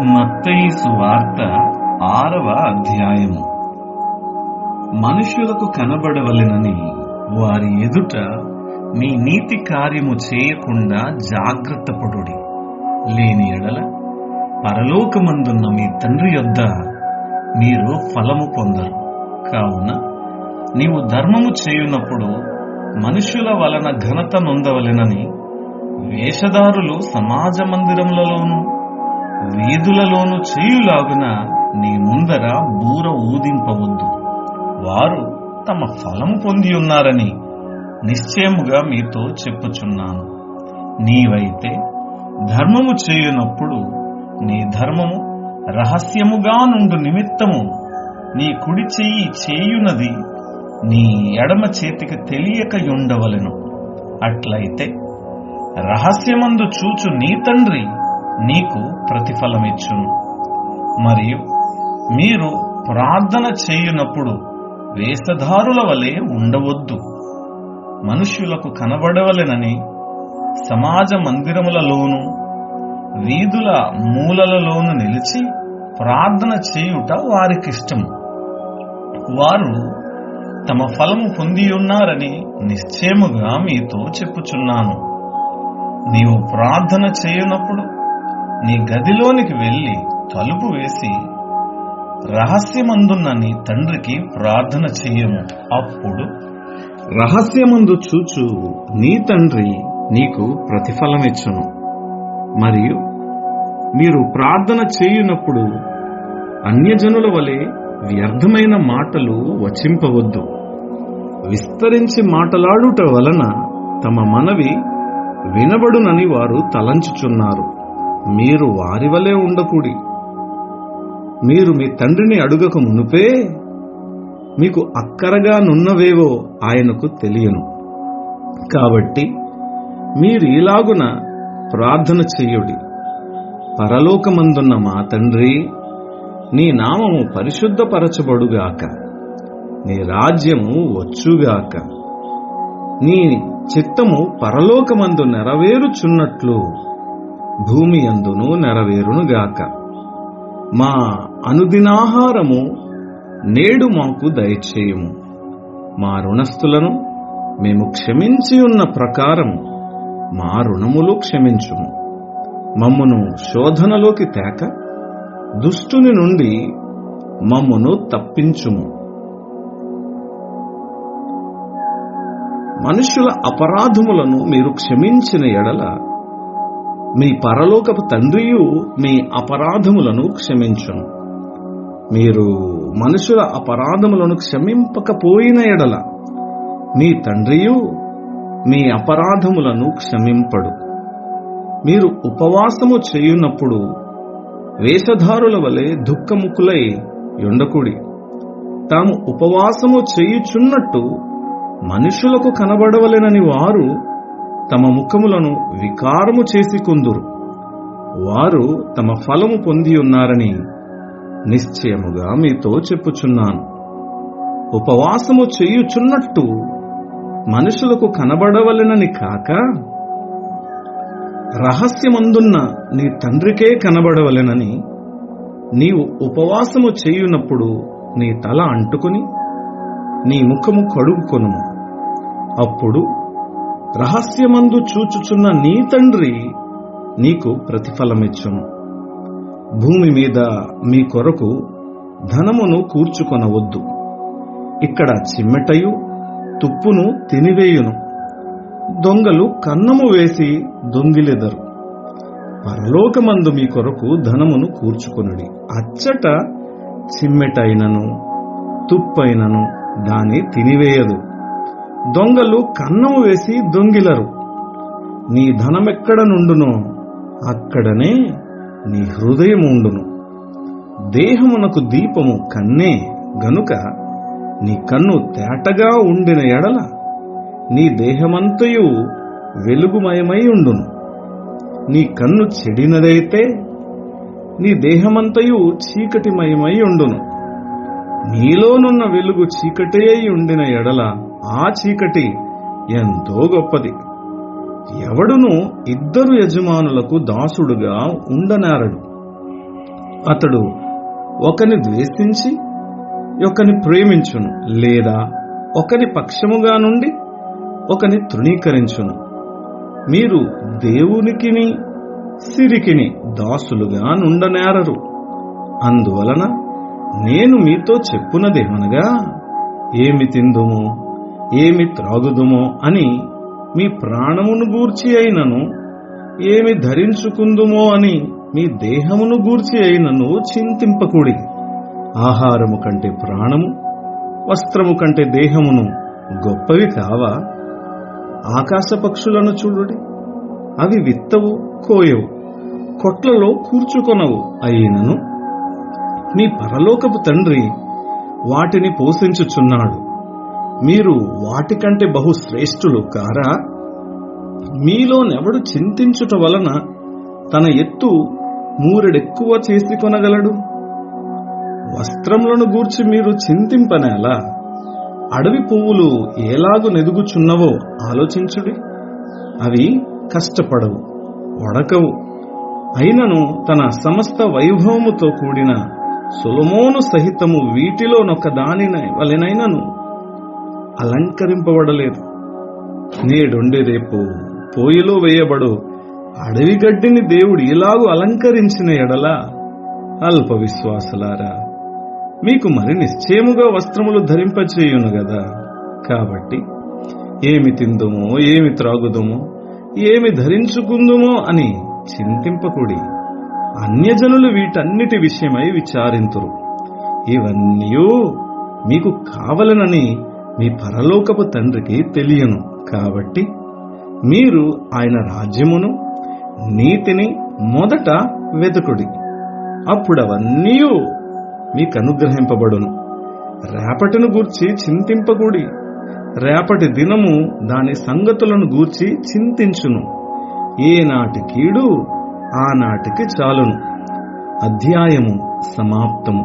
మత్తయి సువార్త 6వ అధ్యాయము. మనుష్యులకు కనబడవలెనని వారి ఎదుట మీ నీతి కార్యము చేయకుండా జాగ్రత్త పడుడి. లేని ఎడల పరలోకమందున్న మీ తండ్రి యొద్ద మీరు ఫలము పొందరు. కావున నీవు ధర్మము చేయునప్పుడు మనుష్యుల వలన ఘనత నొందవలెనని వేషధారులు సమాజ మందిరములలోను వీధులలోను చేయులాగున నీ ముందర బూర ఊదింపవద్దు. వారు తమ ఫలము పొంది ఉన్నారని నిశ్చయముగా మీతో చెప్పుచున్నాను. నీవైతే ధర్మము చేయునప్పుడు నీ ధర్మము రహస్యముగా నుండు నిమిత్తము నీ కుడి చెయ్యి చేయునది నీ ఎడమ చేతికి తెలియక ఉండవలెను. అట్లయితే రహస్యమందు చూచు నీ తండ్రి నీకు ప్రతిఫలమిచ్చును. మరియు మీరు ప్రార్థన చేయునప్పుడు వేషధారుల వలె ఉండవద్దు. మనుష్యులకు కనబడవలెనని సమాజ మందిరములలోను వీధుల మూలలలోను నిలిచి ప్రార్థన చేయుట వారికిష్టము. వారు తమ ఫలము పొందియున్నారని నిశ్చయముగా మీతో చెప్పుచున్నాను. నీవు ప్రార్థన చేయునప్పుడు నీ గదిలోనికి వెళ్లి తలుపు వేసి రహస్యమందున్న నీ తండ్రికి ప్రార్థన చెయ్యము. అప్పుడు రహస్యమందు చూచు నీ తండ్రి నీకు ప్రతిఫలమిచ్చును. మరియు మీరు ప్రార్థన చేయునప్పుడు అన్యజనుల వలె వ్యర్థమైన మాటలు వచింపవద్దు. విస్తరించి మాటలాడుట వలన తమ మనవి వినబడునని వారు తలంచుచున్నారు. మీరు వారి వలె ఉండకూడి. మీరు మీ తండ్రిని అడుగక మునుపే మీకు అక్కరగా నున్నవేవో ఆయనకు తెలియను. కాబట్టి మీరు ఇలాగున ప్రార్థన చెయ్యుడి. పరలోకమందున్న మా తండ్రి, నీ నామము పరిశుద్ధపరచబడుగాక. నీ రాజ్యము వచ్చుగాక. నీ చిత్తము పరలోకమందు నెరవేరుచున్నట్లు భూమి యందును నెరవేరునుగాక. మా అనుదినాహారము నేడు మాకు దయచేయుము. మా రుణస్థులను మేము క్షమించి ఉన్న ప్రకారం మా రుణములు క్షమించుము. మమ్మును శోధనలోకి తేక దుష్టుని నుండి మమ్మును తప్పించుము. మనుష్యుల అపరాధములను మీరు క్షమించిన ఎడల మీ పరలోకపు తండ్రియు మీ అపరాధములను క్షమించును. మీరు మనుషుల అపరాధములను క్షమింపకపోయిన ఎడల మీ తండ్రియు మీ అపరాధములను క్షమింపడు. మీరు ఉపవాసము చేయునప్పుడు వేషధారుల వలె దుఃఖముఖులై ఉండకుడి. తాము ఉపవాసము చేయుచున్నట్టు మనుషులకు కనబడవలెనని వారు తమ ముఖములను వికారము చేసుకొందురు. వారు తమ ఫలము పొంది ఉన్నారని నిశ్చయముగా మీతో చెప్పుచున్నాను. ఉపవాసము చేయుచున్నట్టు మనుషులకు కనబడవలెనని కాక రహస్యమందున్న నీ తండ్రికే కనబడవలెనని నీవు ఉపవాసము చేయునప్పుడు నీ తల అంటుకుని నీ ముఖము కడుగుకొనుము. అప్పుడు రహస్యమందు చూచుచున్న నీ తండ్రి నీకు ప్రతిఫలమిచ్చును. భూమి మీద మీ కొరకు ధనమును కూర్చుకొనవద్దు. ఇక్కడ చిమ్మెటయు తుప్పును తినివేయును. దొంగలు కన్నము వేసి దొంగిలెదరు. పరలోకమందు మీ కొరకు ధనమును కూర్చుకొనుడి. అచ్చట చిమ్మెటైనను తుప్పైనను దాని తినివేయదు. దొంగలు కన్నము వేసి దొంగిలరు. నీ ధనమెక్కడ నుండునో అక్కడనే నీ హృదయము ఉండును. దేహమునకు దీపము కన్నే గనుక నీ కన్ను తేటగా ఉండిన ఎడల నీ దేహమంతయు వెలుగుమయమై ఉండును. నీ కన్ను చెడినదైతే నీ దేహమంతయు చీకటిమయమై ఉండును. నీలోనున్న వెలుగు చీకటే అయి ఉండిన ఎడల ఆ చీకటి ఎంతో గొప్పది. ఎవడును ఇద్దరు యజమానులకు దాసుడుగా ఉండనేరడు. అతడు ఒకని ద్వేషించి ఒకని ప్రేమించును, లేదా ఒకని పక్షముగా నుండి ఒకని తృణీకరించును. మీరు దేవునికిని సిరికిని దాసులుగా నుండనేరరు. అందువలన నేను మీతో చెప్పునదేమనగా, ఏమి తిందుమో ఏమి త్రాగుదుమో అని మీ ప్రాణమును గూర్చి అయినను, ఏమి ధరించుకుందుమో అని మీ దేహమును గూర్చి అయినను చింతింపకూడి. ఆహారము కంటే ప్రాణము, వస్త్రము కంటే దేహమును గొప్పవి కావా? ఆకాశ పక్షులను చూడుడి, అవి విత్తవు, కోయవు, కొట్లలో కూర్చుకొనవు, అయినను మీ పరలోకపు తండ్రి వాటిని పోషించుచున్నాడు. మీరు వాటికంటే బహు శ్రేష్ఠులు కారా? మీలోనెవడు చింతించుట వలన తన ఎత్తు మూరెడెక్కువ చేసి కొనగలడు? వస్త్రములను గూర్చి మీరు చింతింపనేలా? అడవి పువ్వులు ఎలాగు నెదుగుచున్నవో ఆలోచించుడి. అవి కష్టపడవు, వడకవు. అయినను తన సమస్త వైభవముతో కూడిన సొలొమోను సహితము వీటిలోనొక దాని వలెనైనను అలంకరింపబడలేదు. నేడుండి రేపు పోయిలో వేయబడు అడవి గడ్డిని దేవుడు ఇలాగు అలంకరించిన ఎడల, అల్ప విశ్వాసులారా, మీకు మరి నిశ్చయముగా వస్త్రములు ధరింపచేయును గదా. కాబట్టి ఏమి తిందుమో ఏమి త్రాగుదుమో ఏమి ధరించుకుందుమో అని చింతింపకుడి. అన్యజనులు వీటన్నిటి విషయమై విచారింతురు. ఇవన్నీ మీకు కావలనని మీ పరలోకపు తండ్రికి తెలియను. కాబట్టి మీరు ఆయన రాజ్యమును నీతిని మొదట వెతుకుడి, అప్పుడవన్నీ మీకు అనుగ్రహింపబడును. రేపటిని గూర్చి చింతింపకూడి, రేపటి దినము దాని సంగతులను గూర్చి చింతించును. ఏనాటి కీడు ఆనాటికి చాలును. అధ్యాయము సమాప్తము.